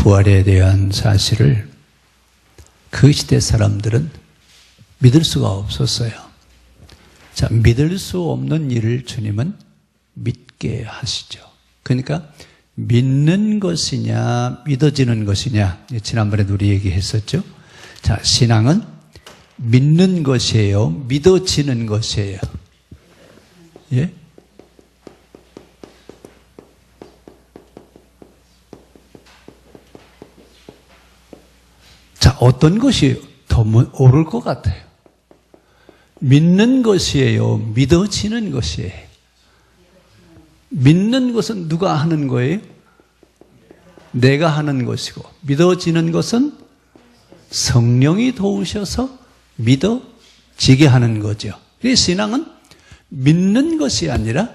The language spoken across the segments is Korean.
부활에 대한 사실을 그 시대 사람들은 믿을 수가 없었어요. 자, 믿을 수 없는 일을 주님은 믿게 하시죠. 그러니까 믿는 것이냐 믿어지는 것이냐, 지난번에도 우리 얘기했었죠. 자, 신앙은 믿는 것이에요, 믿어지는 것이에요? 예? 자, 어떤 것이 더 옳을 것 같아요? 믿는 것이에요, 믿어지는 것이에요? 믿는 것은 누가 하는 거예요? 내가 하는 것이고, 믿어지는 것은 성령이 도우셔서 믿어지게 하는 거죠. 그래서 신앙은 믿는 것이 아니라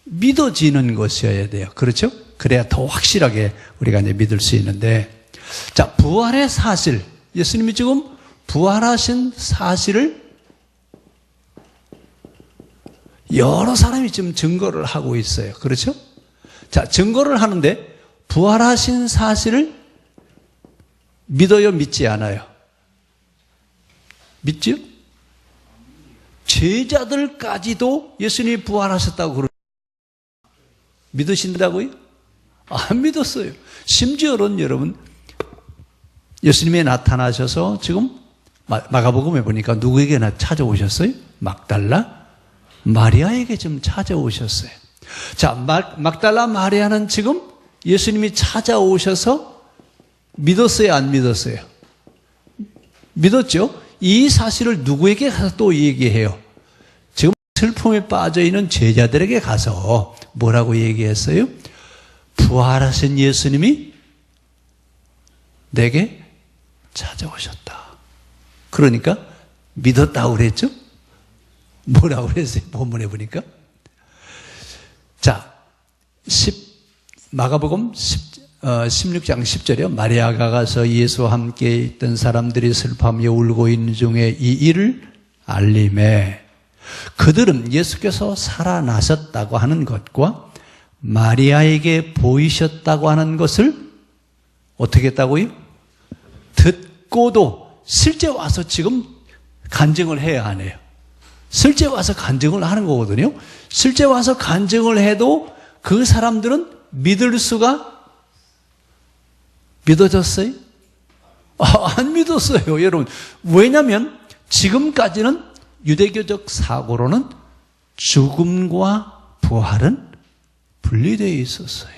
믿어지는 것이어야 돼요. 그렇죠? 그래야 더 확실하게 우리가 이제 믿을 수 있는데, 자, 부활의 사실, 예수님이 지금 부활하신 사실을 여러 사람이 지금 증거를 하고 있어요. 그렇죠? 자, 증거를 하는데 부활하신 사실을 믿어요, 믿지 않아요? 믿죠? 제자들까지도 예수님이 부활하셨다고 그러죠. 믿으신다고요? 안 믿었어요. 심지어는 여러분, 예수님이 나타나셔서 지금 마가복음에 보니까 누구에게 찾아오셨어요? 막달라 마리아에게 좀 찾아오셨어요. 자, 막달라 마리아는 지금 예수님이 찾아오셔서 믿었어요, 안 믿었어요? 믿었죠? 이 사실을 누구에게 가서 또 얘기해요? 지금 슬픔에 빠져있는 제자들에게 가서 뭐라고 얘기했어요? 부활하신 예수님이 내게 찾아오셨다. 그러니까 믿었다고 그랬죠? 뭐라고 그랬어요? 본문에 보니까. 자, 마가복음 16장 10절이요. 마리아가 가서 예수와 함께 있던 사람들이 슬퍼하며 울고 있는 중에 이 일을 알림해 그들은 예수께서 살아나셨다고 하는 것과 마리아에게 보이셨다고 하는 것을 어떻게 했다고요? 듣고도 실제 와서 지금 간증을 해야 하네요. 실제 와서 간증을 하는 거거든요. 실제 와서 간증을 해도 그 사람들은 믿을 수가 믿어졌어요? 안 믿었어요, 여러분. 왜냐하면 지금까지는 유대교적 사고로는 죽음과 부활은 분리되어 있었어요.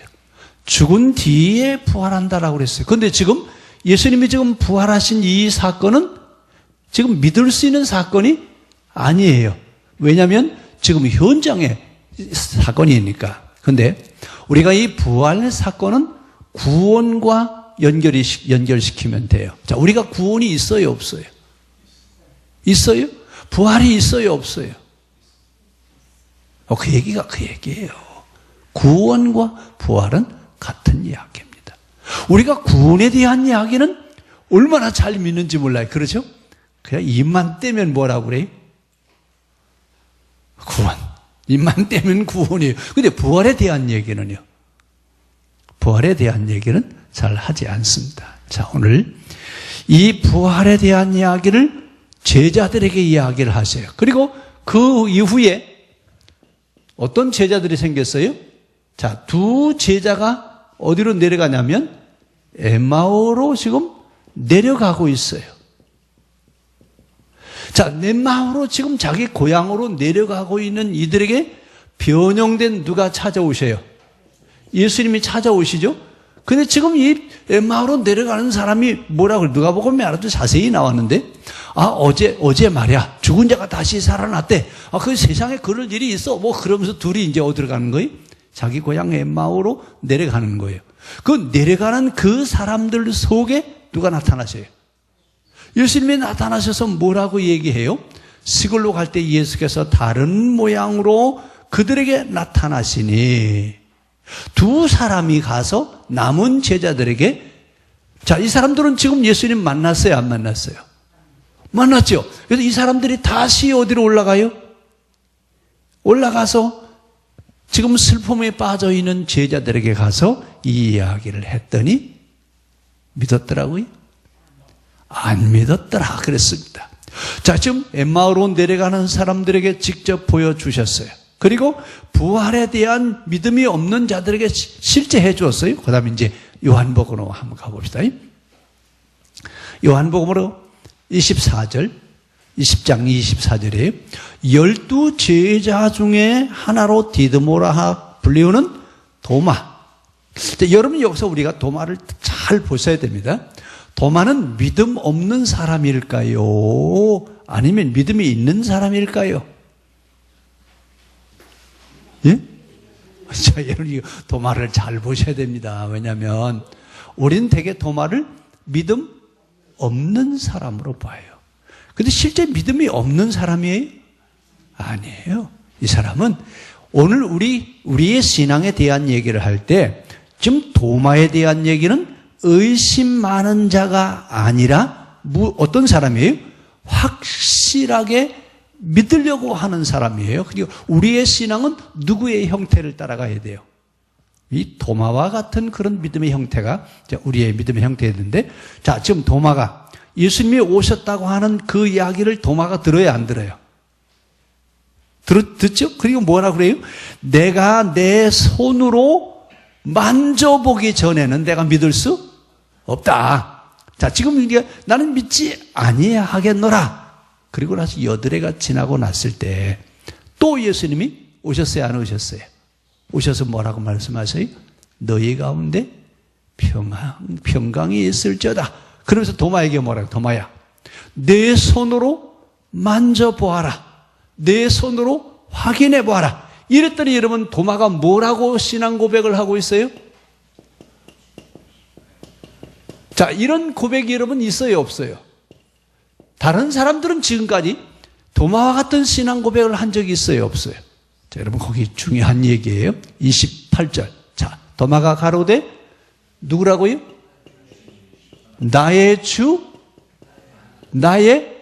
죽은 뒤에 부활한다라고 그랬어요. 그런데 지금 예수님이 지금 부활하신 이 사건은 지금 믿을 수 있는 사건이 아니에요. 왜냐하면 지금 현장의 사건이니까. 그런데 우리가 이 부활 사건은 구원과 연결시키면 돼요. 자, 우리가 구원이 있어요, 없어요? 있어요? 부활이 있어요, 없어요? 그 얘기가 그 얘기예요. 구원과 부활은 같은 이야기입니다. 우리가 구원에 대한 이야기는 얼마나 잘 믿는지 몰라요. 그렇죠? 그냥 입만 떼면 뭐라고 그래요? 구원. 입만 떼면 구원이에요. 근데 부활에 대한 얘기는요? 부활에 대한 얘기는 잘 하지 않습니다. 자, 오늘 이 부활에 대한 이야기를 제자들에게 이야기를 하세요. 그리고 그 이후에 어떤 제자들이 생겼어요? 자, 두 제자가 어디로 내려가냐면 엠마오로 지금 내려가고 있어요. 자, 엠마오로 지금 자기 고향으로 내려가고 있는 이들에게 변형된 누가 찾아오셔요? 예수님이 찾아오시죠? 근데 지금 이 엠마오로 내려가는 사람이 뭐라고 누가복음에 아주 자세히 나왔는데, 어제 말이야 죽은 자가 다시 살아났대. 그 세상에 그럴 일이 있어. 뭐 그러면서 둘이 이제 어디로 가는 거예요? 자기 고향 엠마오로 내려가는 거예요. 그 내려가는 그 사람들 속에 누가 나타나셔요? 예수님이 나타나셔서 뭐라고 얘기해요? 시골로 갈 때 예수께서 다른 모양으로 그들에게 나타나시니 두 사람이 가서 남은 제자들에게, 자, 이 사람들은 지금 예수님 만났어요, 안 만났어요? 만났죠. 그래서 이 사람들이 다시 어디로 올라가요? 올라가서 지금 슬픔에 빠져 있는 제자들에게 가서 이 이야기를 했더니 믿었더라고요? 안 믿었더라 그랬습니다. 자, 지금 엠마오로 내려가는 사람들에게 직접 보여주셨어요. 그리고 부활에 대한 믿음이 없는 자들에게 실제 해주었어요. 그 다음에 이제 요한복음으로 한번 가봅시다. 요한복음으로 20장 24절에 12 제자 중에 하나로 디드모라 불리우는 도마. 여러분 여기서 우리가 도마를 잘 보셔야 됩니다. 도마는 믿음 없는 사람일까요? 아니면 믿음이 있는 사람일까요? 예? 자, 여러분 도마를 잘 보셔야 됩니다. 왜냐하면 우리는 되게 도마를 믿음 없는 사람으로 봐요. 근데 실제 믿음이 없는 사람이에요? 아니에요. 이 사람은 오늘 우리의 신앙에 대한 얘기를 할 때 지금 도마에 대한 얘기는 의심 많은 자가 아니라 어떤 사람이에요? 확실하게 믿으려고 하는 사람이에요. 그리고 우리의 신앙은 누구의 형태를 따라가야 돼요? 이 도마와 같은 그런 믿음의 형태가 우리의 믿음의 형태였는데, 자, 지금 도마가 예수님이 오셨다고 하는 그 이야기를 도마가 들어야 안 들어요? 듣죠? 그리고 뭐라 그래요? 내가 내 손으로 만져보기 전에는 내가 믿을 수 없다. 자, 지금 우리가 나는 믿지 아니하겠노라. 그리고 나서 여드레가 지나고 났을 때 또 예수님이 오셨어요? 안 오셨어요? 오셔서 뭐라고 말씀하세요? 너희 가운데 평강이 있을지어다. 그러면서 도마에게 뭐라고? 도마야, 내 손으로 만져보아라. 내 손으로 확인해 보아라. 이랬더니 여러분 도마가 뭐라고 신앙 고백을 하고 있어요? 자, 이런 고백이 여러분 있어요, 없어요? 다른 사람들은 지금까지 도마와 같은 신앙 고백을 한 적이 있어요, 없어요? 자, 여러분 거기 중요한 얘기예요. 28절. 자, 도마가 가로되 누구라고요? 나의 주, 나의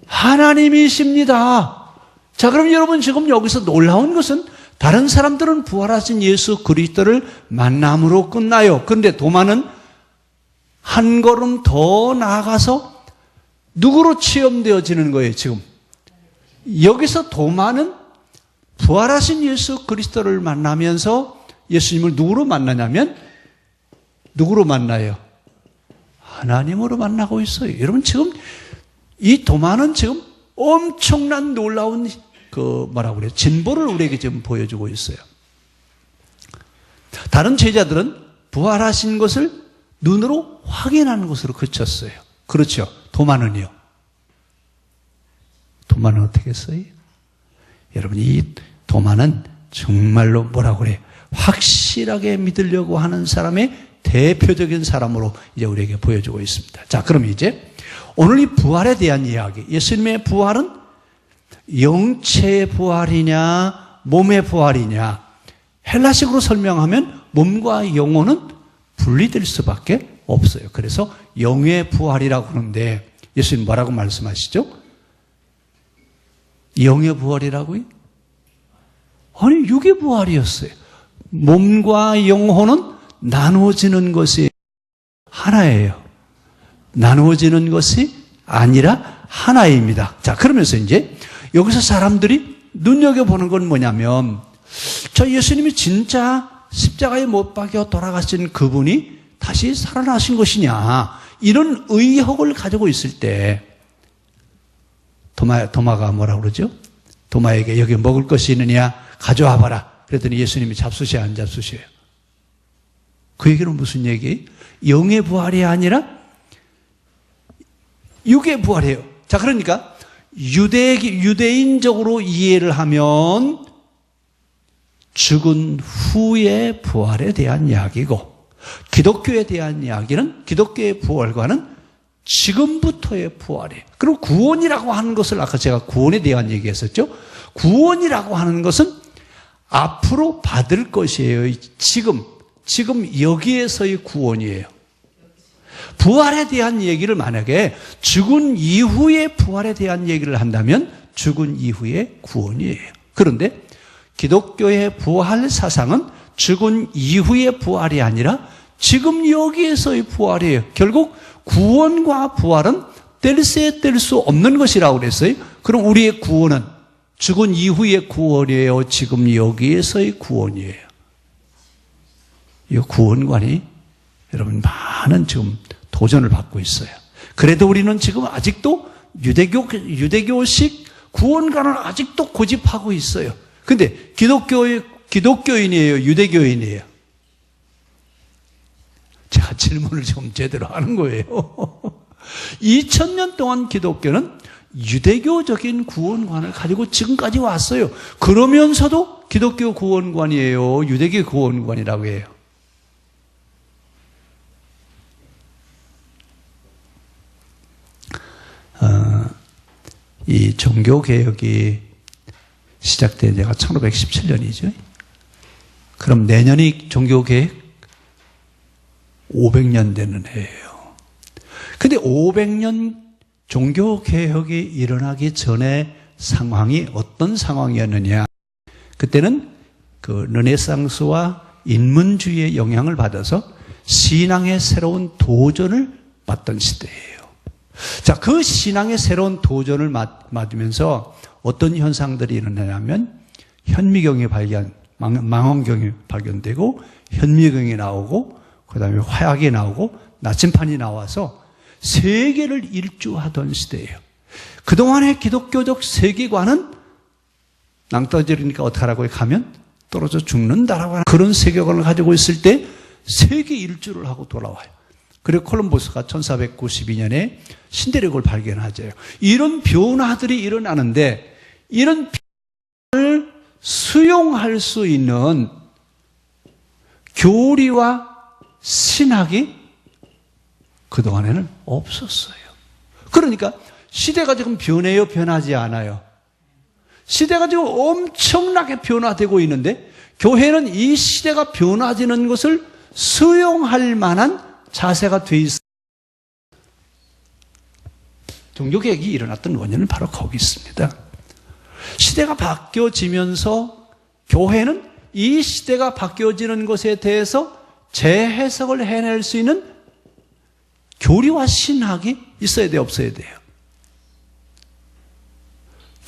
하나님이십니다. 자, 그럼 여러분 지금 여기서 놀라운 것은 다른 사람들은 부활하신 예수 그리스도를 만남으로 끝나요. 그런데 도마는 한 걸음 더 나아가서 누구로 체험되어지는 거예요, 지금? 여기서 도마는 부활하신 예수 그리스도를 만나면서 예수님을 누구로 만나냐면 누구로 만나요? 하나님으로 만나고 있어요. 여러분 지금 이 도마는 지금 엄청난 놀라운 뭐라고 그래요? 진보를 우리에게 지금 보여주고 있어요. 다른 제자들은 부활하신 것을 눈으로 확인하는 것으로 그쳤어요. 그렇죠. 도마는요. 도마는 어떻게 했어요? 여러분 이 도마는 정말로 뭐라고 그래요? 확실하게 믿으려고 하는 사람의 대표적인 사람으로 이제 우리에게 보여주고 있습니다. 자, 그럼 이제 오늘 이 부활에 대한 이야기. 예수님의 부활은 영체의 부활이냐 몸의 부활이냐. 헬라식으로 설명하면 몸과 영혼은 분리될 수밖에 없어요. 그래서 영의 부활이라고 하는데 예수님 뭐라고 말씀하시죠? 영의 부활이라고요? 아니, 육의 부활이었어요. 몸과 영혼은 나누어지는 것이 하나예요. 나누어지는 것이 아니라 하나입니다. 자, 그러면서 이제 여기서 사람들이 눈여겨보는 건 뭐냐면, 저 예수님이 진짜 십자가에 못 박혀 돌아가신 그분이 다시 살아나신 것이냐, 이런 의혹을 가지고 있을 때 도마가 뭐라고 그러죠? 도마에게 여기 먹을 것이 있느냐 가져와 봐라. 그랬더니 예수님이 잡수셔야 안 잡수셔요? 그 얘기는 무슨 얘기예요? 영의 부활이 아니라 육의 부활이에요. 자, 그러니까 유대인적으로 이해를 하면 죽은 후의 부활에 대한 이야기고, 기독교에 대한 이야기는 기독교의 부활과는 지금부터의 부활이에요. 그리고 구원이라고 하는 것을 아까 제가 구원에 대한 얘기했었죠. 구원이라고 하는 것은 앞으로 받을 것이에요. 지금 여기에서의 구원이에요. 부활에 대한 얘기를 만약에 죽은 이후의 부활에 대한 얘기를 한다면 죽은 이후의 구원이에요. 그런데 기독교의 부활 사상은 죽은 이후의 부활이 아니라 지금 여기에서의 부활이에요. 결국 구원과 부활은 뗄 수 없는 것이라고 그랬어요. 그럼 우리의 구원은 죽은 이후의 구원이에요? 지금 여기에서의 구원이에요? 이 구원관이 여러분 많은 지금 도전을 받고 있어요. 그래도 우리는 지금 아직도 유대교식 구원관을 아직도 고집하고 있어요. 근데 기독교인이에요? 유대교인이에요? 제가 질문을 좀 제대로 하는 거예요. 2000년 동안 기독교는 유대교적인 구원관을 가지고 지금까지 왔어요. 그러면서도 기독교 구원관이에요? 유대교 구원관이라고 해요? 이 종교개혁이 시작된 데가 1517년이죠. 그럼 내년이 종교개혁 500년 되는 해예요. 근데 500년 종교개혁이 일어나기 전에 상황이 어떤 상황이었느냐. 그때는 그 르네상스와 인문주의의 영향을 받아서 신앙의 새로운 도전을 받던 시대예요. 자, 그 신앙의 새로운 도전을 맞으면서 어떤 현상들이 일어나냐면 현미경이 망원경이 발견되고 현미경이 나오고 그 다음에 화약이 나오고 나침판이 나와서 세계를 일주하던 시대예요. 그동안의 기독교적 세계관은 낭떠러지니까 어떡하라고 가면 떨어져 죽는다라고 하는 그런 세계관을 가지고 있을 때 세계 일주를 하고 돌아와요. 그리고 콜럼버스가 1492년에 신대륙을 발견하죠. 이런 변화들이 일어나는데 이런 변화를 수용할 수 있는 교리와 신학이 그동안에는 없었어요. 그러니까 시대가 지금 변해요? 변하지 않아요? 시대가 지금 엄청나게 변화되고 있는데 교회는 이 시대가 변화되는 것을 수용할 만한 자세가 돼 있어요. 종교개혁이 일어났던 원인은 바로 거기 있습니다. 시대가 바뀌어지면서 교회는 이 시대가 바뀌어지는 것에 대해서 재해석을 해낼 수 있는 교리와 신학이 있어야 돼요? 없어야 돼요?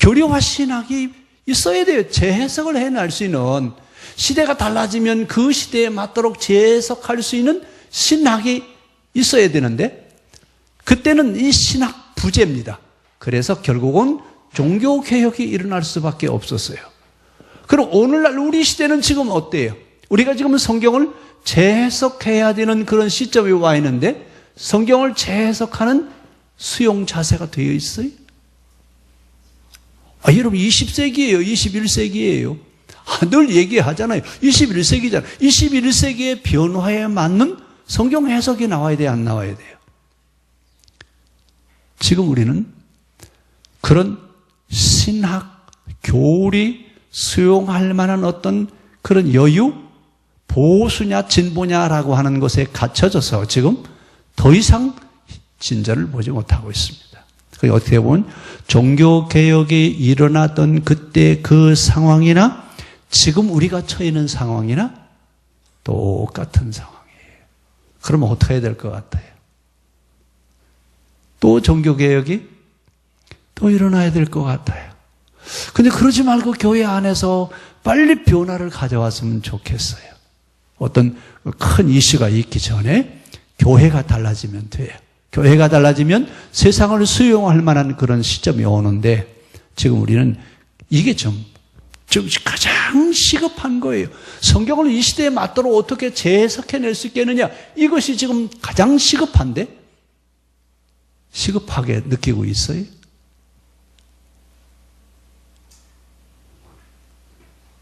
교리와 신학이 있어야 돼요. 재해석을 해낼 수 있는, 시대가 달라지면 그 시대에 맞도록 재해석할 수 있는 신학이 있어야 되는데 그때는 이 신학 부재입니다. 그래서 결국은 종교개혁이 일어날 수밖에 없었어요. 그럼 오늘날 우리 시대는 지금 어때요? 우리가 지금 성경을 재해석해야 되는 그런 시점에 와 있는데 성경을 재해석하는 수용 자세가 되어 있어요? 여러분 20세기예요? 21세기예요? 늘 얘기하잖아요. 21세기잖아요. 21세기의 변화에 맞는 성경 해석이 나와야 돼요? 안 나와야 돼요? 지금 우리는 그런 신학, 교리, 수용할 만한 어떤 그런 여유, 보수냐 진보냐라고 하는 것에 갇혀져서 지금 더 이상 진전을 보지 못하고 있습니다. 어떻게 보면 종교개혁이 일어났던 그때 그 상황이나 지금 우리가 처해 있는 상황이나 똑같은 상황이에요. 그러면 어떻게 해야 될 것 같아요? 또 종교개혁이 또 일어나야 될 것 같아요. 근데 그러지 말고 교회 안에서 빨리 변화를 가져왔으면 좋겠어요. 어떤 큰 이슈가 있기 전에 교회가 달라지면 돼요. 교회가 달라지면 세상을 수용할 만한 그런 시점이 오는데 지금 우리는 이게 좀 가장 시급한 거예요. 성경을 이 시대에 맞도록 어떻게 재해석해낼 수 있겠느냐, 이것이 지금 가장 시급한데 시급하게 느끼고 있어요.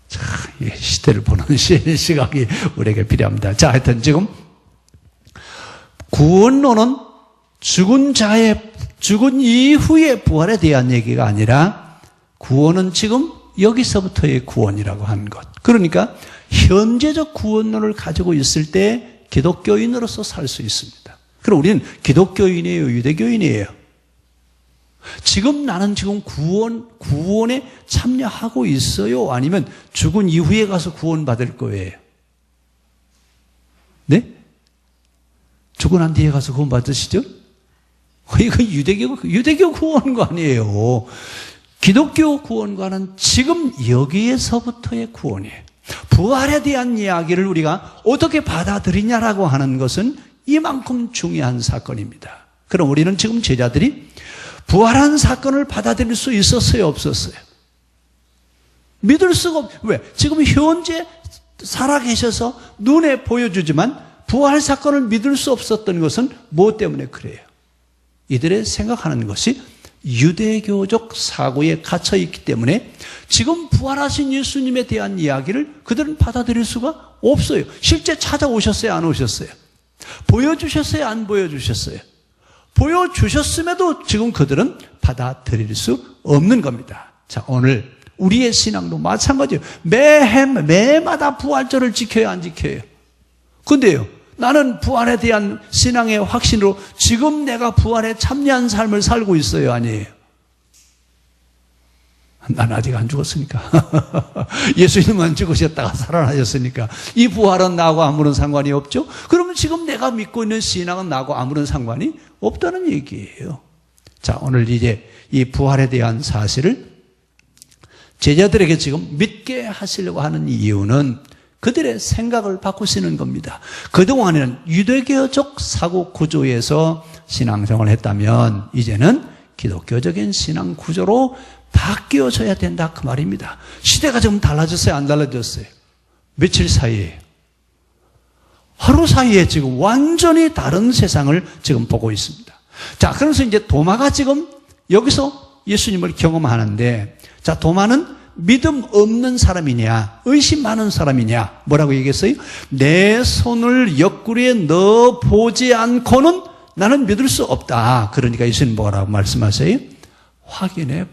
자, 이 시대를 보는 시각이 우리에게 필요합니다. 자, 하여튼 지금 구원론은 죽은 이후의 부활에 대한 얘기가 아니라 구원은 지금 여기서부터의 구원이라고 하는 것. 그러니까 현재적 구원론을 가지고 있을 때 기독교인으로서 살 수 있습니다. 그럼 우리는 기독교인이에요? 유대교인이에요? 지금 나는 지금 구원에 참여하고 있어요? 아니면 죽은 이후에 가서 구원받을 거예요? 네? 죽고 난 뒤에 가서 구원 받으시죠? 이거 유대교 구원과 아니에요. 기독교 구원과는 지금 여기에서부터의 구원이에요. 부활에 대한 이야기를 우리가 어떻게 받아들이냐라고 하는 것은 이만큼 중요한 사건입니다. 그럼 우리는 지금 제자들이 부활한 사건을 받아들일 수 있었어요, 없었어요? 믿을 수가 왜? 지금 현재 살아계셔서 눈에 보여주지만 부활 사건을 믿을 수 없었던 것은 무엇 때문에 그래요? 이들의 생각하는 것이 유대교적 사고에 갇혀 있기 때문에 지금 부활하신 예수님에 대한 이야기를 그들은 받아들일 수가 없어요. 실제 찾아오셨어요, 안 오셨어요? 보여주셨어요, 안 보여주셨어요? 보여주셨음에도 지금 그들은 받아들일 수 없는 겁니다. 자, 오늘 우리의 신앙도 마찬가지예요. 매마다 부활절을 지켜야 안 지켜요? 근데요, 나는 부활에 대한 신앙의 확신으로 지금 내가 부활에 참여한 삶을 살고 있어요, 아니에요? 난 아직 안 죽었으니까. 예수님은 죽으셨다가 살아나셨으니까 이 부활은 나하고 아무런 상관이 없죠? 그러면 지금 내가 믿고 있는 신앙은 나하고 아무런 상관이 없다는 얘기예요. 자, 오늘 이제 이 부활에 대한 사실을 제자들에게 지금 믿게 하시려고 하는 이유는 그들의 생각을 바꾸시는 겁니다. 그동안에는 유대교적 사고 구조에서 신앙생활을 했다면 이제는 기독교적인 신앙 구조로 바뀌어져야 된다, 그 말입니다. 시대가 좀 달라졌어요, 안 달라졌어요? 며칠 사이에, 하루 사이에 지금 완전히 다른 세상을 지금 보고 있습니다. 자, 그래서 이제 도마가 지금 여기서 예수님을 경험하는데, 자, 도마는 믿음 없는 사람이냐, 의심 많은 사람이냐, 뭐라고 얘기했어요? 내 손을 옆구리에 넣어 보지 않고는 나는 믿을 수 없다. 그러니까 예수님 뭐라고 말씀하세요? 확인해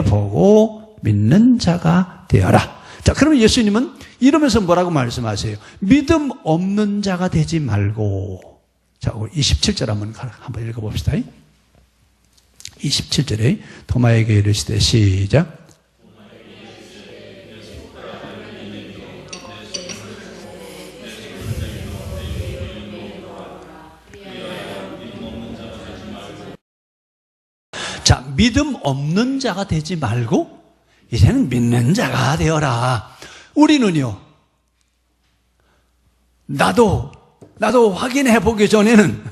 보고 믿는 자가 되어라. 자, 그러면 예수님은 이러면서 뭐라고 말씀하세요? 믿음 없는 자가 되지 말고. 자, 27절 한번 읽어봅시다. 27절에 도마에게 이르시되, 시작. 자, 믿음 없는 자가 되지 말고 이제는 믿는 자가 되어라. 우리는요, 나도 확인해 보기 전에는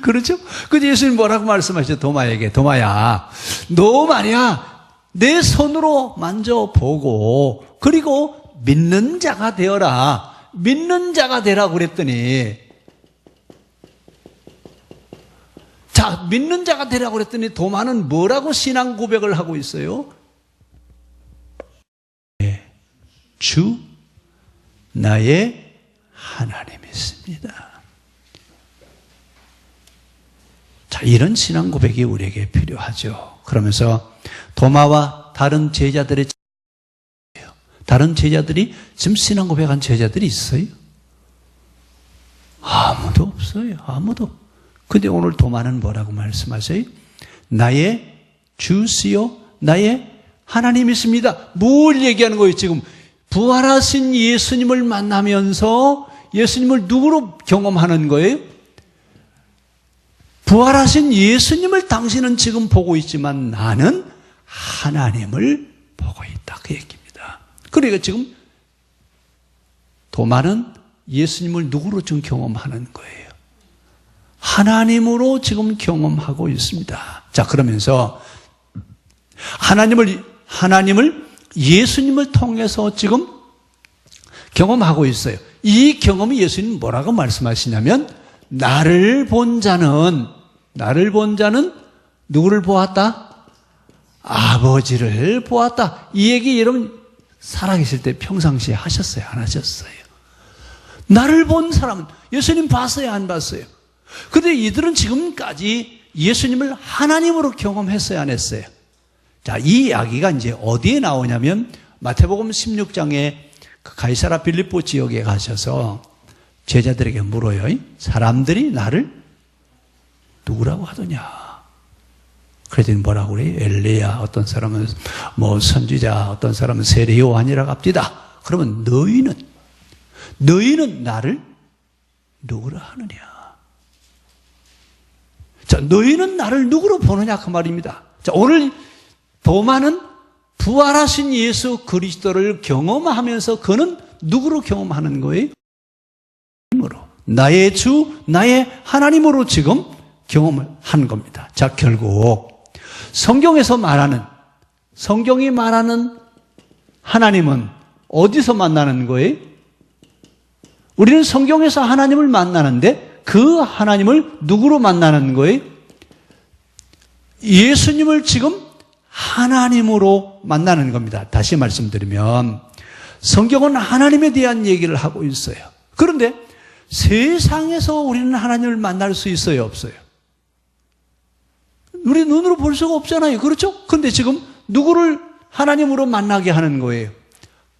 그렇죠? 근데 예수님 뭐라고 말씀하셨죠? 도마에게, 도마야, 너 말이야 내 손으로 만져보고 그리고 믿는 자가 되어라. 믿는 자가 되라고 그랬더니, 자, 믿는 자가 되라고 그랬더니 도마는 뭐라고 신앙 고백을 하고 있어요? 주 나의 하나님이십니다. 자, 이런 신앙 고백이 우리에게 필요하죠. 그러면서 도마와 다른 제자들이 지금 신앙 고백한 제자들이 있어요? 아무도 없어요. 아무도. 근데 오늘 도마는 뭐라고 말씀하세요? 나의 주시요 나의 하나님이십니다. 뭘 얘기하는 거예요? 지금 부활하신 예수님을 만나면서 예수님을 누구로 경험하는 거예요? 부활하신 예수님을 당신은 지금 보고 있지만 나는 하나님을 보고 있다, 그 얘기입니다. 그러니까 지금 도마는 예수님을 누구로 지금 경험하는 거예요? 하나님으로 지금 경험하고 있습니다. 자, 그러면서 하나님을 예수님을 통해서 지금 경험하고 있어요. 이 경험이 예수님 뭐라고 말씀하시냐면, 나를 본 자는 누구를 보았다? 아버지를 보았다. 이 얘기 여러분 살아계실 때 평상시에 하셨어요, 안 하셨어요? 나를 본 사람은 예수님 봤어요, 안 봤어요? 근데 이들은 지금까지 예수님을 하나님으로 경험했어요, 안 했어요? 자, 이 이야기가 이제 어디에 나오냐면 마태복음 16장에 그 가이사라 빌립보 지역에 가셔서 제자들에게 물어요. 사람들이 나를 누구라고 하더냐? 그랬더니 뭐라고 그래요? 엘리야, 어떤 사람은 뭐 선지자, 어떤 사람은 세례 요한이라고 합디다. 그러면 너희는 너희는 나를 누구라 하느냐. 자, 너희는 나를 누구로 보느냐 그 말입니다. 자, 오늘 도마는 부활하신 예수 그리스도를 경험하면서 그는 누구로 경험하는 거예요? 나의 주, 나의 하나님으로 지금 경험을 한 겁니다. 자, 결국 성경에서 말하는, 성경이 말하는 하나님은 어디서 만나는 거예요? 우리는 성경에서 하나님을 만나는데 그 하나님을 누구로 만나는 거예요? 예수님을 지금 하나님으로 만나는 겁니다. 다시 말씀드리면 성경은 하나님에 대한 얘기를 하고 있어요. 그런데 세상에서 우리는 하나님을 만날 수 있어요, 없어요? 우리 눈으로 볼 수가 없잖아요. 그렇죠? 그런데 지금 누구를 하나님으로 만나게 하는 거예요?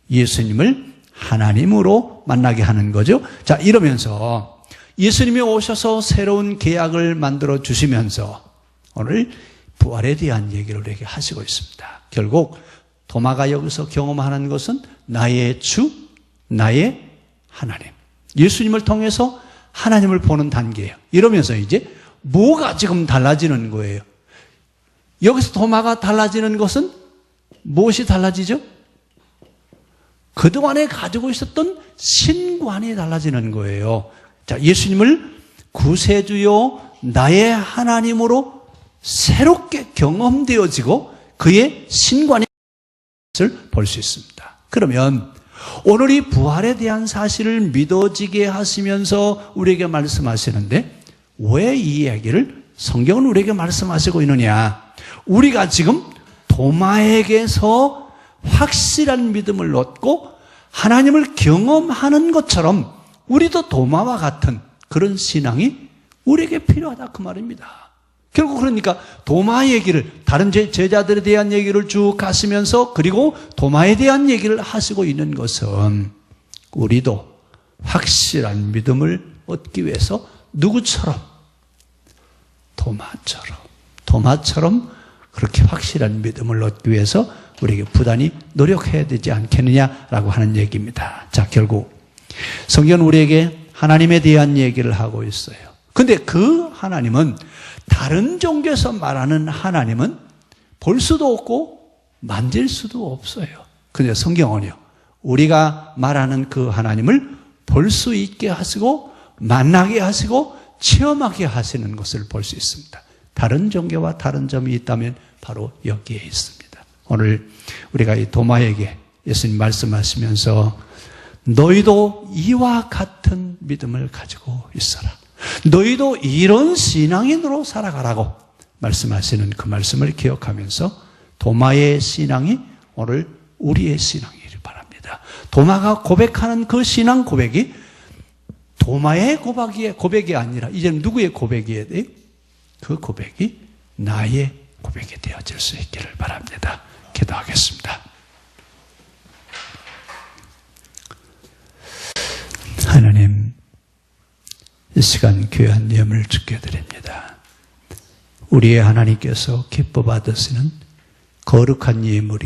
예수님을 하나님으로 만나게 하는 거죠. 자, 이러면서 예수님이 오셔서 새로운 계약을 만들어 주시면서 오늘 부활에 대한 얘기를 우리에게 하시고 있습니다. 결국 도마가 여기서 경험하는 것은 나의 주, 나의 하나님. 예수님을 통해서 하나님을 보는 단계예요. 이러면서 이제 뭐가 지금 달라지는 거예요? 여기서 도마가 달라지는 것은 무엇이 달라지죠? 그동안에 가지고 있었던 신관이 달라지는 거예요. 자, 예수님을 구세주요 나의 하나님으로 새롭게 경험되어지고 그의 신관의 것을 볼 수 있습니다. 그러면 오늘 이 부활에 대한 사실을 믿어지게 하시면서 우리에게 말씀하시는데 왜 이 이야기를 성경은 우리에게 말씀하시고 있느냐? 우리가 지금 도마에게서 확실한 믿음을 얻고 하나님을 경험하는 것처럼 우리도 도마와 같은 그런 신앙이 우리에게 필요하다 그 말입니다. 결국 그러니까 도마 얘기를 다른 제자들에 대한 얘기를 쭉 하시면서 그리고 도마에 대한 얘기를 하시고 있는 것은 우리도 확실한 믿음을 얻기 위해서 누구처럼? 도마처럼 그렇게 확실한 믿음을 얻기 위해서 우리에게 부단히 노력해야 되지 않겠느냐라고 하는 얘기입니다. 자, 결국 성경은 우리에게 하나님에 대한 얘기를 하고 있어요. 근데 그 하나님은 다른 종교에서 말하는 하나님은 볼 수도 없고 만질 수도 없어요. 근데 성경은요, 우리가 말하는 그 하나님을 볼 수 있게 하시고 만나게 하시고 체험하게 하시는 것을 볼 수 있습니다. 다른 종교와 다른 점이 있다면 바로 여기에 있습니다. 오늘 우리가 이 도마에게 예수님 말씀하시면서 너희도 이와 같은 믿음을 가지고 있어라. 너희도 이런 신앙인으로 살아가라고 말씀하시는 그 말씀을 기억하면서 도마의 신앙이 오늘 우리의 신앙이길 바랍니다. 도마가 고백하는 그 신앙 고백이 도마의 고백이 아니라 이제는 누구의 고백이어야 돼요? 그 고백이 나의 고백이 되어질 수 있기를 바랍니다. 기도하겠습니다. 하나님, 이 시간 귀한 예물을 주께 드립니다. 우리의 하나님께서 기뻐 받으시는 거룩한 예물이